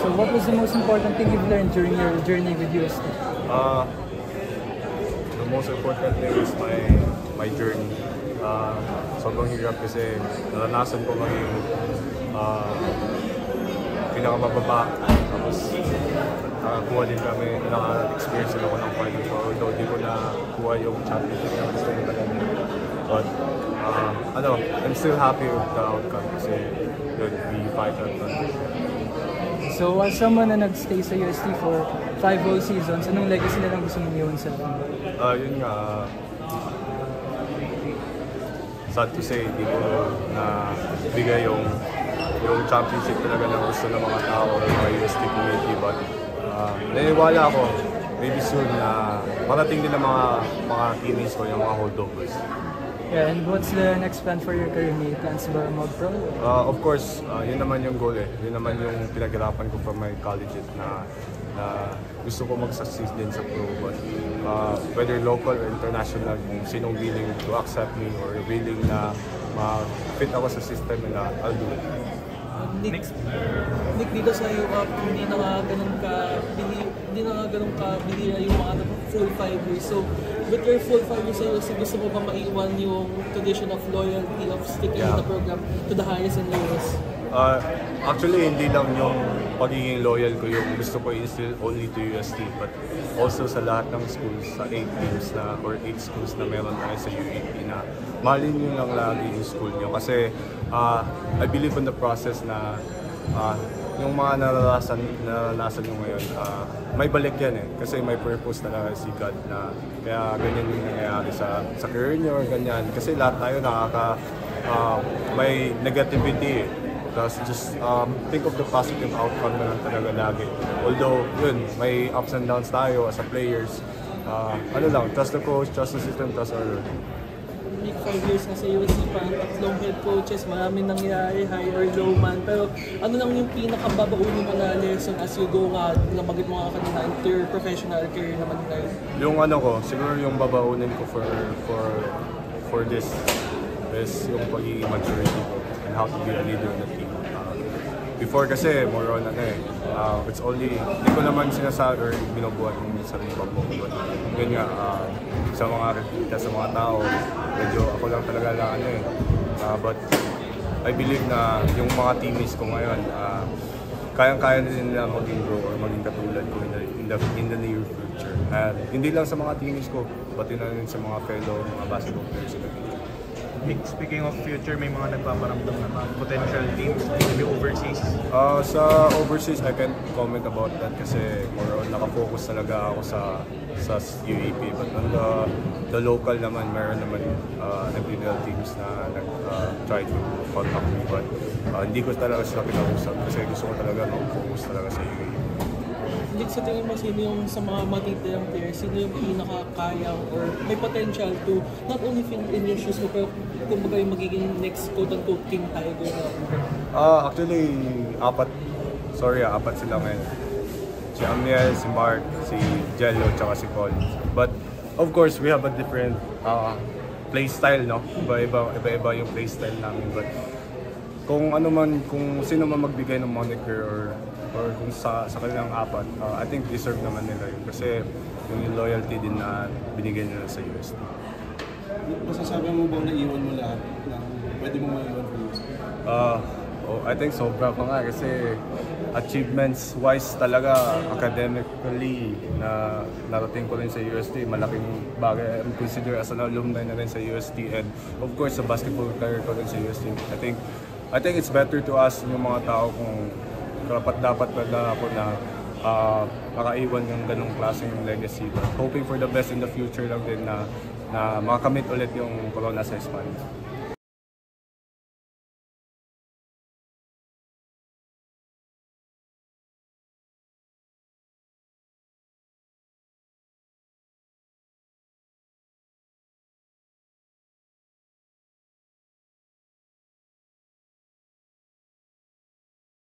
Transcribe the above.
So what was the most important thing you've learned during your journey with UST? The most important thing is my journey. Sobrang hirap kasi naranasan ko maging pinakamababa. Tapos nakakuha din kami, naka-experience din ako ng Final Four. Although di ko na kuha yung championship na gusto ko talaga. But I'm still happy with the outcome kasi yun, we fight our country. So as someone na nag-stay sa UST for 5 whole seasons, anong legacy na lang gusto mong iwan sa team? Yun nga, sad to say, hindi ko na bigay yung championship talaga na gusto ng mga tao or mga UST community. But naniwala ako, maybe soon na marating din ng mga teammates ko, yung mga holdovers. Yeah, and what's the next plan for your career? May plans ba mag-pro? Of course, yun naman yung goal eh. Yun naman yung pinaghirapan ko from my college na gusto ko mag-succeed din sa pro. But whether local or international, kung sinong willing to accept me or willing na ma-fit ako sa system nila, I'll do it. Nick, dito sa UAP, hindi na nga ganun ka bilira yung mga full 5 years. So, with your full 5 years sa USC, gusto mo ba maiwan yung tradition of loyalty, of sticking to the program to the highest and lowest? Actually, hindi lang yung pagiging loyal ko yung gusto ko instill only to UST, but also sa lahat ng schools, sa 8 teams na, or 8 schools na meron tayo sa UAP na mahalin nyo lang lagi yung school nyo. Kasi I believe in the process na yung mga naranasan nyo ngayon, may balik yan eh. Kasi may purpose talaga si God na kaya ganyan yung nangyayari sa career nyo or ganyan. Kasi lahat tayo may negativity eh. Just think of the positive outcome na lang talaga lagi. Although, yun, may ups and downs tayo as a players. Trust the coach, trust the system, trust our learning. Make 5 years na sa USC, parang tatlong head coaches, maraming nangyayari, high or low man. Pero ano lang yung pinakababaunin mo na lesson as you go nga, nabagit mo nga kanina, into your professional career naman ngayon? Yung siguro yung babaunin ko for this is yung pagiging maturity ko and how to be a leader of the team. Before kasi, more on it's only, hindi ko naman sinasabi or binubuhat yung sarili ko. Yun nga, sa mga rekita, sa mga tao, medyo ako lang talaga lang but I believe na yung mga teammates ko ngayon, kayang-kaya din nila maging grow or maging katulad ko in the near future. Hindi lang sa mga teammates ko, pati na rin sa mga fellow, mga basketball players in the future. Speaking of future, may mga nagpaparamdam na mga potential teams, maybe overseas? Sa overseas, I can't comment about that kasi more on nakafocus talaga ako sa UAP. But on the local naman, meron naman nag-regional teams na try to contact me. But hindi ko talaga sila kinausap kasi gusto ko talaga mag-focus talaga sa UAP. Nick, sa tingin mo, sino yung sa mga matitirang players, sino yung pinakakaya or may potential to not only fill in your shoes mo, pero kumbaga yung magiging next quote-unquote King Tiger na? Actually, apat sila ngayon. Si Amniel, si Mark, si Jello, tsaka si Colin. But of course, we have a different play style, no? Iba-iba yung play style namin. But kung sino man magbigay ng moniker or kung sa kanilang apat, I think deserve naman nila yun. Kasi yung loyalty din na binigay nila sa UST. Masasabi mo bang naiwan mo lahat na pwede mo maiwan for UST? I think sobra pa nga kasi achievements-wise talaga, academically, na narating ko rin sa UST, malaking bagay. I'm considered as an alumni na rin sa UST and of course sa basketball career ko rin sa UST. I think it's better to ask yung mga tao kung dapat pala ako na makaiwan yung ganong klaseng legacy. But hoping for the best in the future lang din na makamit ulit yung Corona sa Espanya.